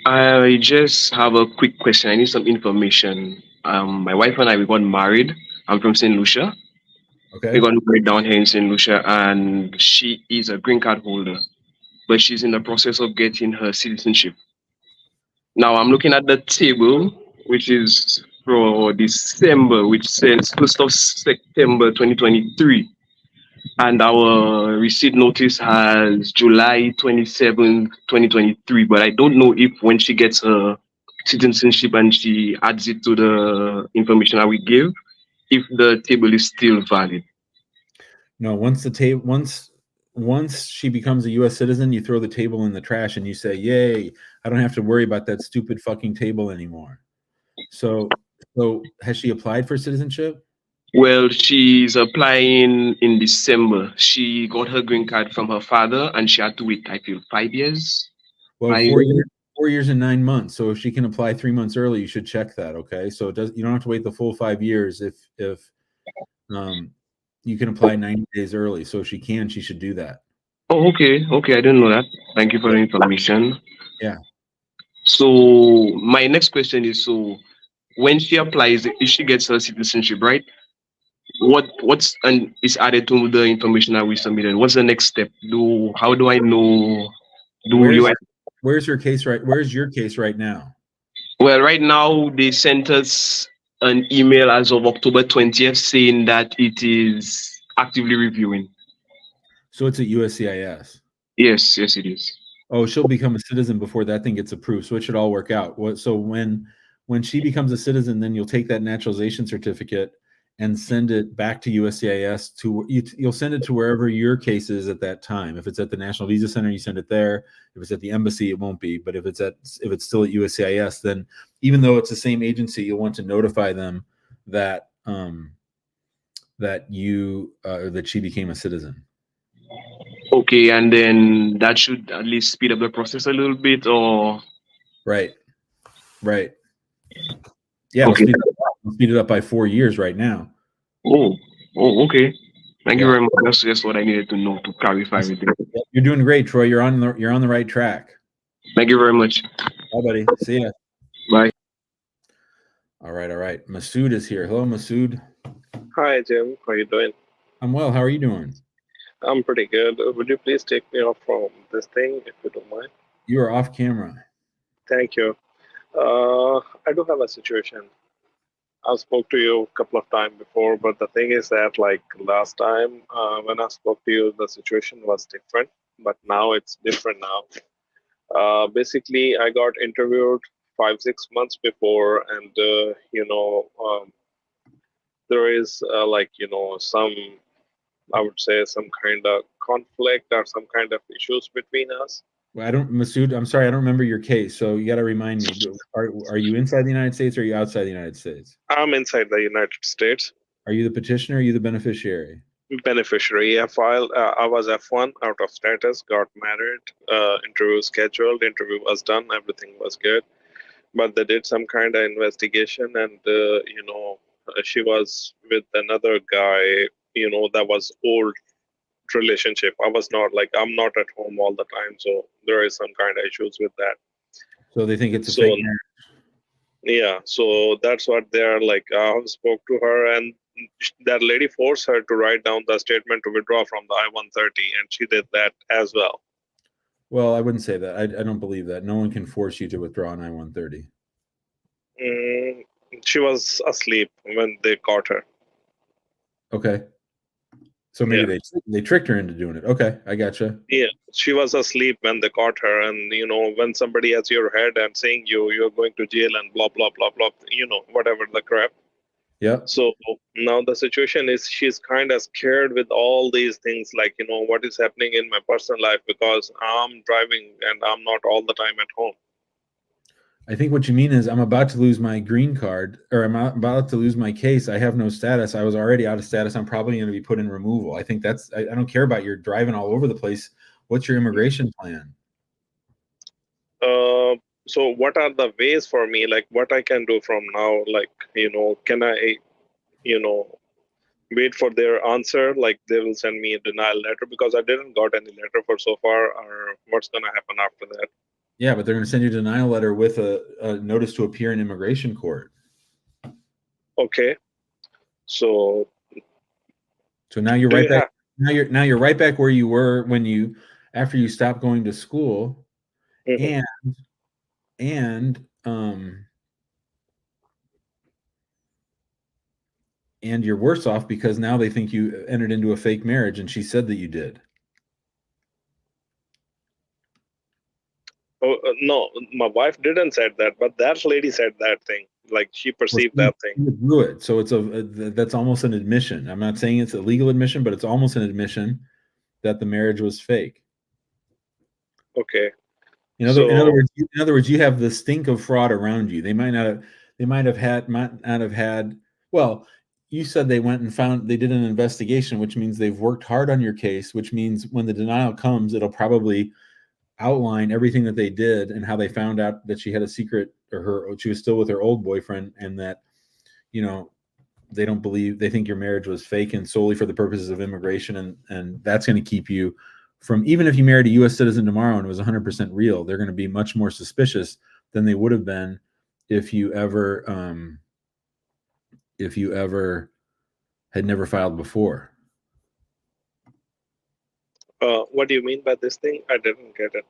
I just have a quick question. I need some information. My wife and I, we got married. I'm from St. Lucia.
Okay.
We got married down here in St. Lucia, and she is a green card holder, but she's in the process of getting her citizenship. Now I'm looking at the table, which is for December, which says 1st of September 2023. And our receipt notice has July 27th, 2023. But I don't know if when she gets her citizenship and she adds it to the information that we give, if the table is still valid.
No, once she becomes a U.S. citizen, you throw the table in the trash and you say, "Yay! I don't have to worry about that stupid fucking table anymore." So has she applied for citizenship?
Well, she's applying in December. She got her green card from her father, and she had to wait, I feel, 5 years.
Well, 4 years and 9 months. So if she can apply 3 months early, you should check that. Okay, so you don't have to wait the full 5 years if you can apply 90 days early. So if she can, she should do that.
Oh, okay. Okay, I didn't know that. Thank you for the information.
Yeah.
So my next question is, so when she applies, if she gets her citizenship, right? What's and is added to the information that we submitted? What's the next step? How do I know?
Where's your case right now?
Well, right now they sent us an email as of October 20th saying that it is actively reviewing.
So it's at USCIS.
Yes, it is.
Oh, she'll become a citizen before that thing gets approved. So it should all work out. So when she becomes a citizen, then you'll take that naturalization certificate and send it back to USCIS. You'll send it to wherever your case is at that time. If it's at the National Visa Center, you send it there. If it's at the embassy, it won't be. But if it's still at USCIS, then even though it's the same agency, you'll want to notify them that that she became a citizen.
Okay, and then that should at least speed up the process a little bit, or
right. Yeah, okay. We'll speed it up by 4 years right now.
Oh, okay. Thank you very much. That's just what I needed to know to clarify everything.
You're doing great, Troy. You're on the right track.
Thank you very much.
Bye, buddy. See ya.
Bye.
All right. Masood is here. Hello, Masood.
Hi, Jim. How are you doing?
I'm well. How are you doing?
I'm pretty good. Would you please take me off from this thing, if you don't mind?
You are off camera.
Thank you. I do have a situation. I spoke to you a couple of times before, but the thing is that, like last time when I spoke to you, the situation was different, but now it's different now. Basically, I got interviewed 5-6 months before, and there is some, I would say, some kind of conflict or some kind of issues between us.
Well, Masood, I'm sorry, I don't remember your case, so you got to remind me. Are you inside the United States or are you outside the United States?
I'm inside the United States.
Are you the petitioner or are you the beneficiary?
Beneficiary. I was F1 out of status, got married, interview scheduled, interview was done, everything was good. But they did some kind of investigation, and she was with another guy, that was old relationship. I'm not at home all the time, so there is some kind of issues with that.
So they think it's a fake marriage.
Yeah, so that's what they're like. I spoke to her, and that lady forced her to write down the statement to withdraw from the I-130, and she did that as well.
Well, I wouldn't say that. I don't believe that. No one can force you to withdraw an I-130.
She was asleep when they caught her.
Okay. So maybe they tricked her into doing it. Okay, I gotcha.
Yeah, she was asleep when they caught her, and when somebody has your head and saying you're going to jail and blah blah blah blah, whatever the crap.
Yeah.
So now the situation is she's kind of scared with all these things, like what is happening in my personal life, because I'm driving and I'm not all the time at home.
I think what you mean is I'm about to lose my green card, or I'm about to lose my case. I have no status. I was already out of status. I'm probably going to be put in removal. I think I don't care about your driving all over the place. What's your immigration plan?
So what are the ways for me, like what I can do from now? Like, can I, wait for their answer? Like they will send me a denial letter, because I didn't got any letter for so far, or what's going to happen after that?
Yeah, but they're going to send you a denial letter with a notice to appear in immigration court.
Okay. So
now you're right back. Now you're right back where you were after you stopped going to school, and and you're worse off because now they think you entered into a fake marriage, and she said that you did.
Oh, no, my wife didn't said that, but that lady said that thing. Like she perceived that thing.
Do it. So it's that's almost an admission. I'm not saying it's a legal admission, but it's almost an admission that the marriage was fake.
Okay.
In other words, you have the stink of fraud around you. They might not have had. Well, you said they went and they did an investigation, which means they've worked hard on your case, which means when the denial comes, it'll probably outline everything that they did and how they found out that she had a secret, or she was still with her old boyfriend, and that, they think your marriage was fake and solely for the purposes of immigration, and that's going to keep you from, even if you married a U.S. citizen tomorrow and it was 100% real, they're going to be much more suspicious than they would have been if you ever had never filed before.
What do you mean by this thing? I didn't get it.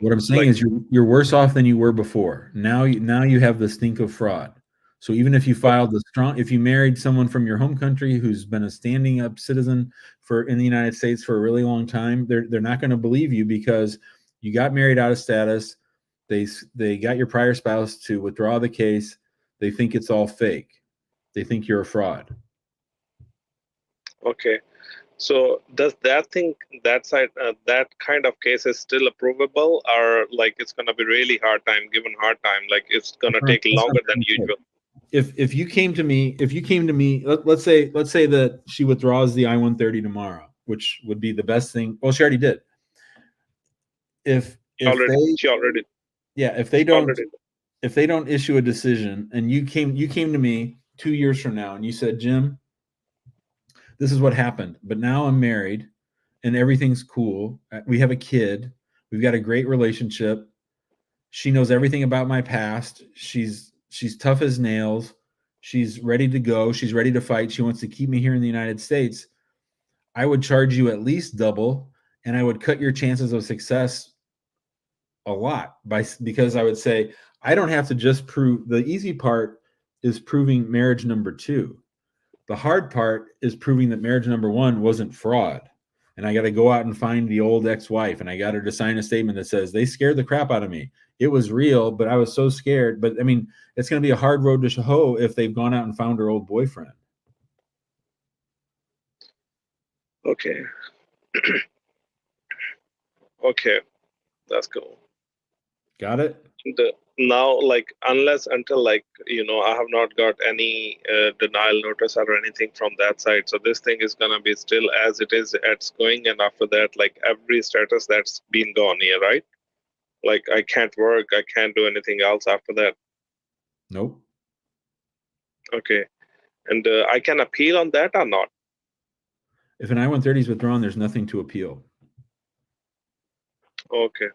What I'm saying is you're worse off than you were before. Now you have the stink of fraud. So even if you if you married someone from your home country who's been a standing up citizen in the United States for a really long time, they're not going to believe you because you got married out of status. They got your prior spouse to withdraw the case. They think it's all fake. They think you're a fraud.
Okay. So does that kind of case is still approvable, or like it's going to be really hard time, like it's going to take longer than usual?
If you came to me, let's say that she withdraws the I-130 tomorrow, which would be the best thing. Well, she already did. If they don't issue a decision, and you came to me 2 years from now and you said, Jim, this is what happened, but now I'm married and everything's cool. We have a kid. We've got a great relationship. She knows everything about my past. She's tough as nails. She's ready to go. She's ready to fight. She wants to keep me here in the United States. I would charge you at least double, and I would cut your chances of success a lot because I would say, I don't have to just prove. The easy part is proving marriage number 2. The hard part is proving that marriage number 1 wasn't fraud. And I got to go out and find the old ex-wife, and I got her to sign a statement that says they scared the crap out of me. It was real, but I was so scared. But I mean, it's going to be a hard road to hoe if they've gone out and found her old boyfriend.
Okay. Okay, that's cool.
Got it?
Now, like, unless until I have not got any denial notice or anything from that side, so this thing is gonna be still as it is, it's going, and after that, like, every status that's been gone here, right? Like, I can't work, I can't do anything else after that.
Nope.
Okay, and I can appeal on that or not?
If an I-130 is withdrawn, there's nothing to appeal.
Okay.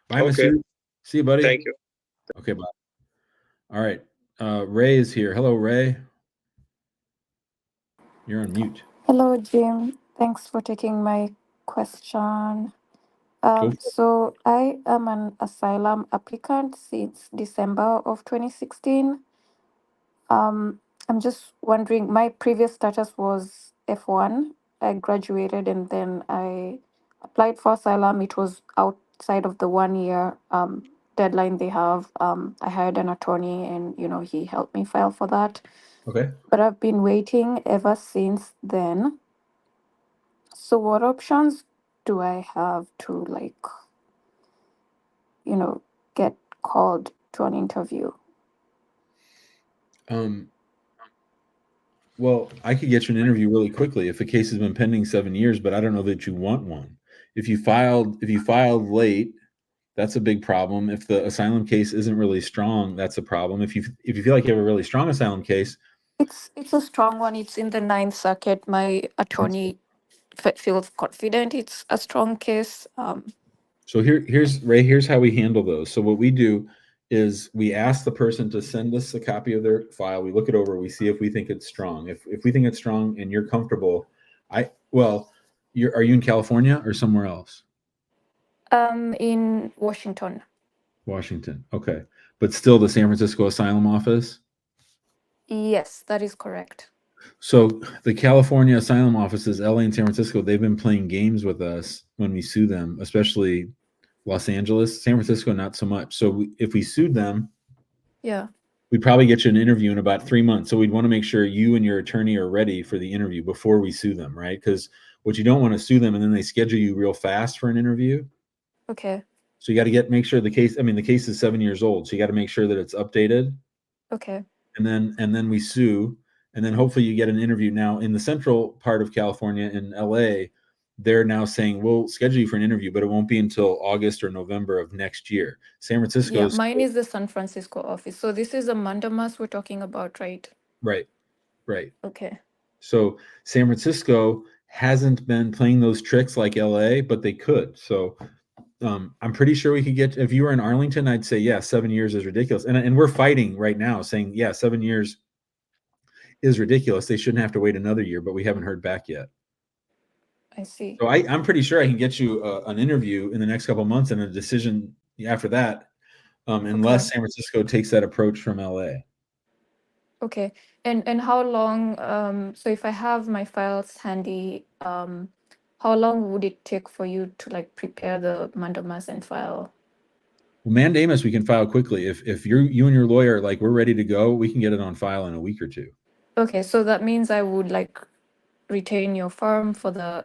Bye, Masood. See you, buddy.
Thank you.
Okay, bye. All right. Ray is here. Hello, Ray. You're on mute.
Hello, Jim. Thanks for taking my question. So I am an asylum applicant since December of 2016. I'm just wondering, my previous status was F1. I graduated and then I applied for asylum. It was outside of the 1 year deadline they have. I hired an attorney and, he helped me file for that.
Okay.
But I've been waiting ever since then. So what options do I have to get called to an interview?
Well, I could get you an interview really quickly if a case has been pending 7 years, but I don't know that you want one. If you filed late, that's a big problem. If the asylum case isn't really strong, that's a problem. If you feel like you have a really strong asylum case,
it's a strong one. It's in the 9th Circuit. My attorney feels confident it's a strong case.
So here's how we handle those. So what we do is we ask the person to send us a copy of their file. We look it over. We see if we think it's strong. If we think it's strong and you're comfortable, are you in California or somewhere else?
In Washington.
Washington. Okay. But still the San Francisco Asylum Office?
Yes, that is correct.
So the California Asylum Offices, LA and San Francisco, they've been playing games with us when we sue them, especially Los Angeles. San Francisco, not so much. So if we sued them,
Yeah.
we'd probably get you an interview in about 3 months. So we'd want to make sure you and your attorney are ready for the interview before we sue them, right? Because what you don't want to sue them and then they schedule you real fast for an interview.
Okay.
So you got to make sure the case is 7 years old. So you got to make sure that it's updated.
Okay.
And then we sue. And then hopefully you get an interview. Now in the central part of California in LA, they're now saying we'll schedule you for an interview, but it won't be until August or November of next year. San Francisco
Yeah, mine is the San Francisco office. So this is a mandamus we're talking about, right?
Right.
Okay.
So San Francisco hasn't been playing those tricks like LA, but they could. So I'm pretty sure we could get, if you were in Arlington, I'd say, yeah, 7 years is ridiculous. And we're fighting right now saying, yeah, 7 years is ridiculous. They shouldn't have to wait another year, but we haven't heard back yet.
I see.
So I'm pretty sure I can get you an interview in the next couple of months and a decision after that, unless San Francisco takes that approach from LA.
Okay. And how long, so if I have my files handy, how long would it take for you to like prepare the mandamus and file?
Well, mandamus we can file quickly. If you and your lawyer like we're ready to go, we can get it on file in a week or two.
Okay, so that means I would like retain your firm for the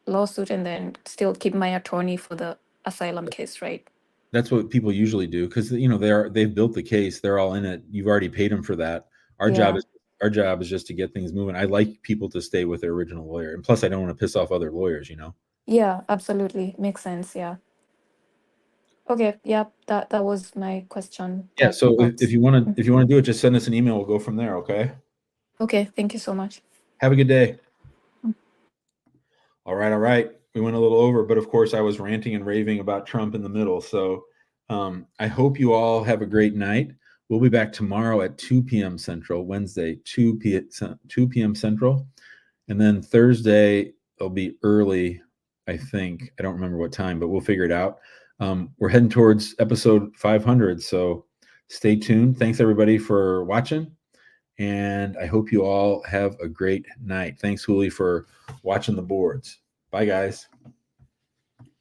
lawsuit and then still keep my attorney for the asylum case, right?
That's what people usually do because they've built the case. They're all in it. You've already paid them for that. Our job is just to get things moving. I like people to stay with their original lawyer, and plus, I don't want to piss off other lawyers.
Yeah, absolutely. Makes sense. Yeah. Okay. Yeah, that was my question.
Yeah.
That
So
works.
if you want to do it, just send us an email. We'll go from there. Okay.
Okay. Thank you so much.
Have a good day. All right. We went a little over, but of course, I was ranting and raving about Trump in the middle. So I hope you all have a great night. We'll be back tomorrow at 2 p.m. Central, Wednesday, 2 p.m. Central. And then Thursday, it'll be early, I think. I don't remember what time, but we'll figure it out. We're heading towards episode 500. So stay tuned. Thanks, everybody, for watching. And I hope you all have a great night. Thanks, Huli, for watching the boards. Bye, guys.